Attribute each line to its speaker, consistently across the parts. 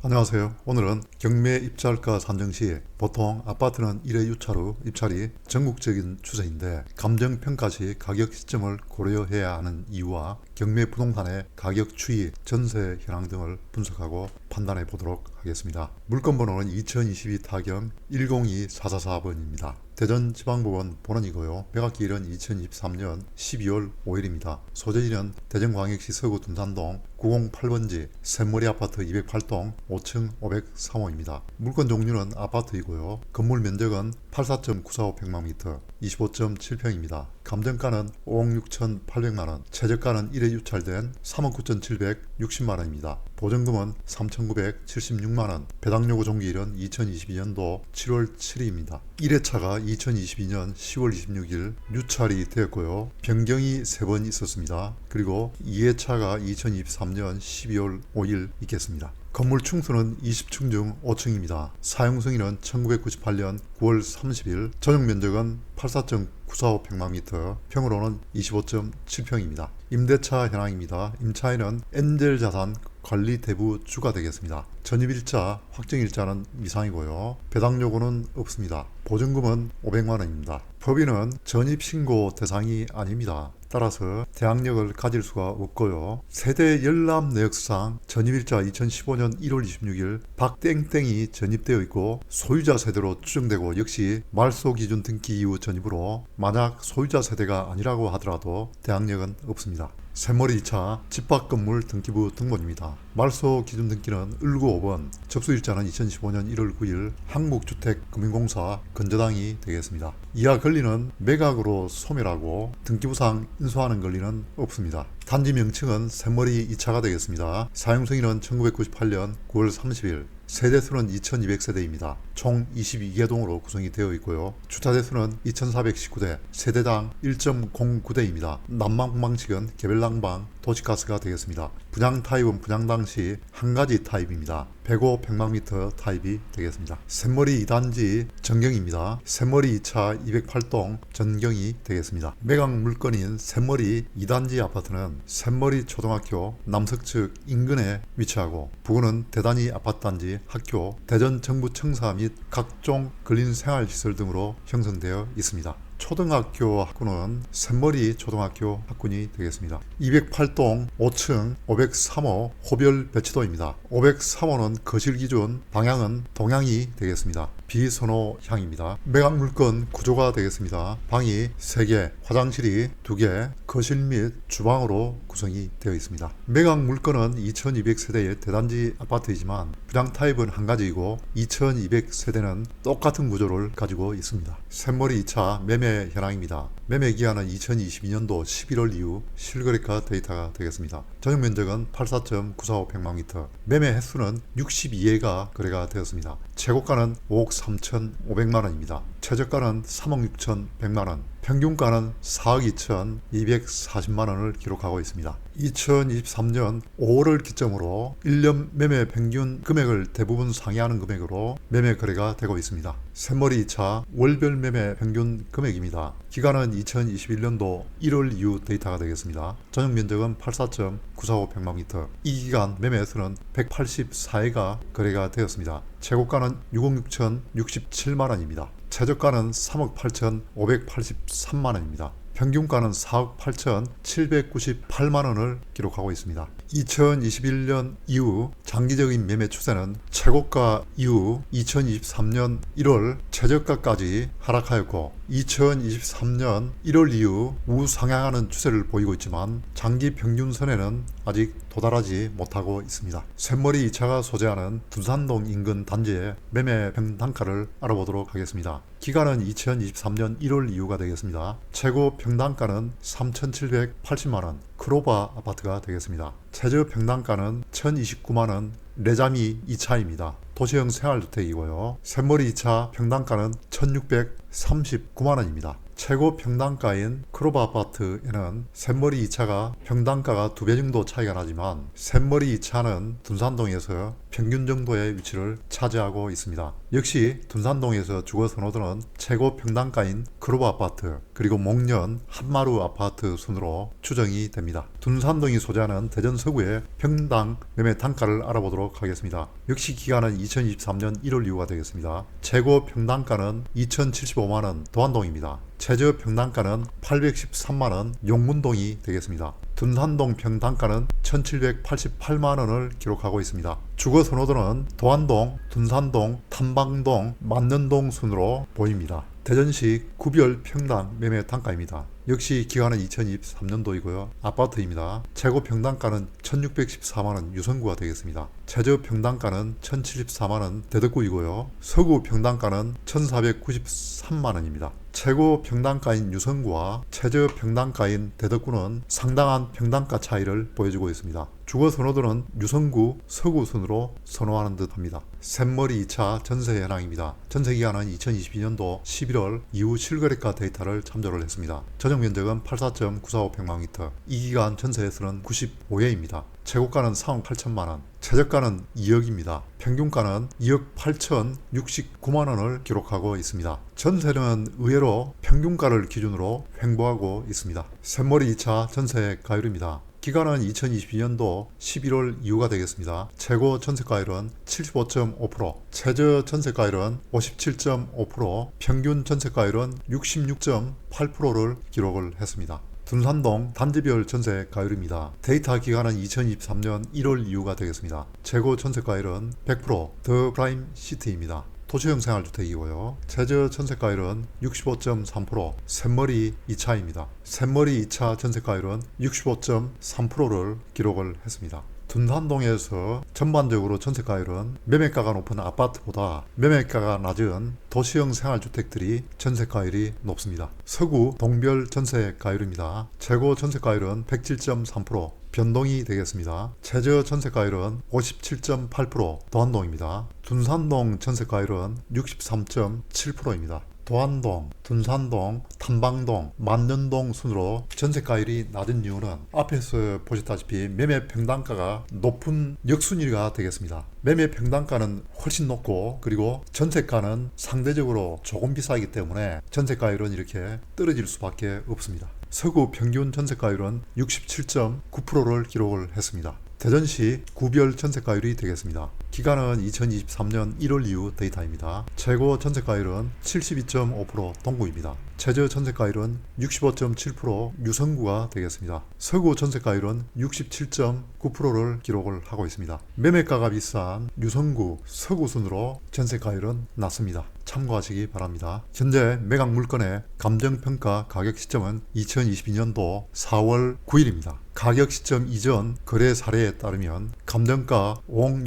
Speaker 1: 안녕하세요. 오늘은 경매 입찰가 산정 시 보통 아파트는 1회 유찰 후 입찰이 전국적인 추세인데 감정평가 시 가격 시점을 고려해야 하는 이유와 경매 부동산의 가격 추이, 전세 현황 등을 분석하고 판단해 보도록 하겠습니다. 물건번호는 2022 타경 102444번입니다. 대전지방법원 본원이고요. 매각기일은 2023년 12월 5일입니다. 소재지는 대전광역시 서구 둔산동 908번지 샘머리 아파트 208동 5층 503호입니다. 물건 종류는 아파트이고요. 건물 면적은 84.945평방미터 25.7평입니다. 감정가는 5억 6,800만원, 최저가는 1회 유찰된 3억 9,760만원입니다. 보증금은 3,976만원, 배당요구 종기일은 2022년도 7월 7일입니다. 1회차가 2022년 10월 26일 유찰이 되었고요. 변경이 3번 있었습니다. 그리고 2회차가 2023년 12월 5일 있겠습니다. 건물 층수는 20층 중 5층입니다. 사용승인은 1998년 9월 30일, 전용면적은 84.945평방미터, 평으로는 25.7평입니다. 임대차 현황입니다. 임차인은 엔젤자산 관리 대부주가 되겠습니다. 전입일자, 확정일자는 미상이고요. 배당요구는 없습니다. 보증금은 500만원입니다. 법인은 전입신고 대상이 아닙니다. 따라서 대항력을 가질 수가 없고요. 세대 열람 내역상 전입일자 2015년 1월 26일 박땡땡이 전입되어 있고 소유자 세대로 추정되고 역시 말소기준 등기 이후 전입으로 만약 소유자 세대가 아니라고 하더라도 대항력은 없습니다. 샘머리 2차 집합건물 등기부 등본입니다. 말소 기준 등기는 195번, 접수일자는 2015년 1월 9일 한국주택금융공사 건저당이 되겠습니다. 이하 권리는 매각으로 소멸하고 등기부상 인수하는 권리는 없습니다. 단지 명칭은 샘머리 2차가 되겠습니다. 사용승인은 1998년 9월 30일, 세대수는 2200세대입니다. 총 22개동으로 구성이 되어 있고요. 주차대수는 2419대, 세대당 1.09대입니다. 난방 방식은 개별난방, 도시가스가 되겠습니다. 분양 타입은 분양 당시 한 가지 타입입니다. 105평방미터 타입이 되겠습니다. 샘머리 2단지 전경입니다. 샘머리 2차 208동 전경이 되겠습니다. 매각 물건인 샘머리 2단지 아파트는 샘머리 초등학교 남서측 인근에 위치하고 부근은 대단위 아파트단지 학교, 대전 정부청사 및 각종 근린생활시설 등으로 형성되어 있습니다. 초등학교 학군은 샘머리 초등학교 학군이 되겠습니다. 208동 5층 503호 호별 배치도입니다. 503호는 거실 기준 방향은 동향이 되겠습니다. 비선호향입니다. 매각 물건 구조가 되겠습니다. 방이 3개, 화장실이 2개, 거실 및 주방으로 구성이 되어 있습니다. 매각 물건은 2200세대의 대단지 아파트이지만 분양 타입은 한 가지이고 2200세대는 똑같은 구조를 가지고 있습니다. 샘머리 2차 매매 현황입니다. 매매 기한은 2022년도 11월 이후 실거래가 데이터가 되겠습니다. 전용 면적은 84.945평방미터, 매매 횟수는 62회가 거래가 되었습니다. 최고가는 5억 3,500만원입니다. 최저가는 3억 6,100만원, 평균가는 4억 2,240만원을 기록하고 있습니다. 2023년 5월을 기점으로 1년 매매 평균 금액을 대부분 상회하는 금액으로 매매 거래가 되고 있습니다. 샘머리 2차 월별 매매 평균 금액입니다. 기간은 2021년도 1월 이후 데이터가 되겠습니다. 전용 면적은 84.945평방미터, 이 기간 매매 횟수는 184회가 거래가 되었습니다. 최고가는 6억 6,067만원입니다. 최저가는 3억 8,583만원입니다. 평균가는 4억 8,798만원을 기록하고 있습니다. 2021년 이후 장기적인 매매 추세는 최고가 이후 2023년 1월 최저가까지 하락하였고 2023년 1월 이후 우상향하는 추세를 보이고 있지만 장기 평균선에는 아직 도달하지 못하고 있습니다. 샘머리 2차가 소재하는 둔산동 인근 단지의 매매 평단가를 알아보도록 하겠습니다. 기간은 2023년 1월 이후가 되겠습니다. 최고 평단가는 3,780만원, 크로바 아파트가 되겠습니다. 최저 평단가는 1,029만원, 레자미 2차입니다. 도시형 생활주택이고요. 샘머리 2차 평단가는 1,639만원입니다. 최고 평단가인 크로바 아파트에는 샘머리 2차가 평단가가 2배 정도 차이가 나지만 샘머리 2차는 둔산동에서 평균 정도의 위치를 차지하고 있습니다. 역시 둔산동에서 주거 선호도는 최고 평단가인 크로바 아파트 그리고 목련 한마루 아파트 순으로 추정이 됩니다. 둔산동이 소재하는 대전 서구의 평당 매매 단가를 알아보도록 하겠습니다. 역시 기간은 2023년 1월 이후가 되겠습니다. 최고 평당가는 2,075만원 도안동입니다. 최저 평당가는 813만원 용문동이 되겠습니다. 둔산동 평당가는 1,788만원을 기록하고 있습니다. 주거 선호도는 도안동, 둔산동, 탐방동, 만년동 순으로 보입니다. 대전시 구별 평당 매매 단가입니다. 역시 기간은 2023년도이고요. 아파트입니다. 최고 평당가는 1,614만원 유성구가 되겠습니다. 최저 평당가는 1,074만원 대덕구이고요. 서구 평당가는 1,493만원입니다. 최고 평당가인 유성구와 최저 평당가인 대덕구는 상당한 평당가 차이를 보여주고 있습니다. 주거 선호도는 유성구, 서구 순으로 선호하는 듯 합니다. 샘머리 2차 전세 현황입니다. 전세 기간은 2022년도 11월 이후 실거래가 데이터를 참조를 했습니다. 전용 면적은 84.945평방미터. 이 기간 전세에서는 95회입니다. 최고가는 3억 8천만원, 최저가는 2억입니다. 평균가는 2억 8,069만원을 기록하고 있습니다. 전세는 의외로 평균가를 기준으로 횡보하고 있습니다. 샘머리 2차 전세 가율입니다. 기간은 2022년도 11월 이후가 되겠습니다. 최고 전세가율은 75.5%, 최저 전세가율은 57.5%, 평균 전세가율은 66.8%를 기록을 했습니다. 둔산동 단지별 전세 가율입니다. 데이터 기간은 2023년 1월 이후가 되겠습니다. 최고 전세가율은 100% 더 프라임 시티입니다. 도시형 생활주택이고요. 최저 전세가율은 65.3%, 샘머리 2차입니다. 샘머리 2차 전세가율은 65.3%를 기록을 했습니다. 둔산동에서 전반적으로 전세가율은 매매가가 높은 아파트보다 매매가가 낮은 도시형 생활주택들이 전세가율이 높습니다. 서구 동별 전세가율입니다. 최고 전세가율은 107.3%, 변동이 되겠습니다. 최저 전세가율은 57.8%, 도안동입니다. 둔산동 전세가율은 63.7%입니다. 도안동, 둔산동, 탐방동, 만년동 순으로 전세가율이 낮은 이유는 앞에서 보셨다시피 매매 평당가가 높은 역순위가 되겠습니다. 매매 평당가는 훨씬 높고 그리고 전세가는 상대적으로 조금 비싸기 때문에 전세가율은 이렇게 떨어질 수밖에 없습니다. 서구 평균 전세가율은 67.9%를 기록을 했습니다. 대전시 구별 전세가율이 되겠습니다. 기간은 2023년 1월 이후 데이터입니다. 최고 전세가율은 72.5% 동구입니다. 최저 전세가율은 65.7% 유성구가 되겠습니다. 서구 전세가율은 67.9%를 기록을 하고 있습니다. 매매가가 비싼 유성구, 서구 순으로 전세가율은 낮습니다. 참고하시기 바랍니다. 현재 매각 물건의 감정평가 가격 시점은 2022년도 4월 9일입니다. 가격 시점 이전 거래 사례에 따르면 감정가 5억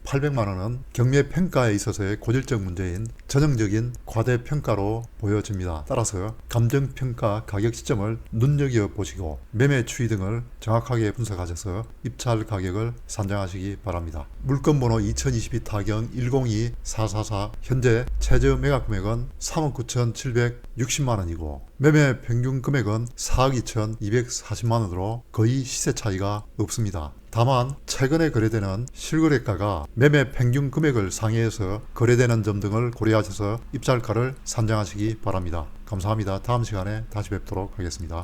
Speaker 1: 6,800만원은 경매평가에 있어서의 고질적 문제인 전형적인 과대평가로 보여집니다. 따라서 감정평가 가격 시점을 눈여겨보시고 매매 추이 등을 정확하게 분석하셔서 입찰 가격을 산정하시기 바랍니다. 물건번호 2022 타경 102444 현재 최저 매각 금액은 3억 9,760만원이고 매매 평균 금액은 4억 2,240만원으로 거의 시세 차이가 없습니다. 다만 최근에 거래되는 실거래가가 매매 평균 금액을 상회해서 거래되는 점 등을 고려하셔서 입찰가를 산정하시기 바랍니다. 감사합니다. 다음 시간에 다시 뵙도록 하겠습니다.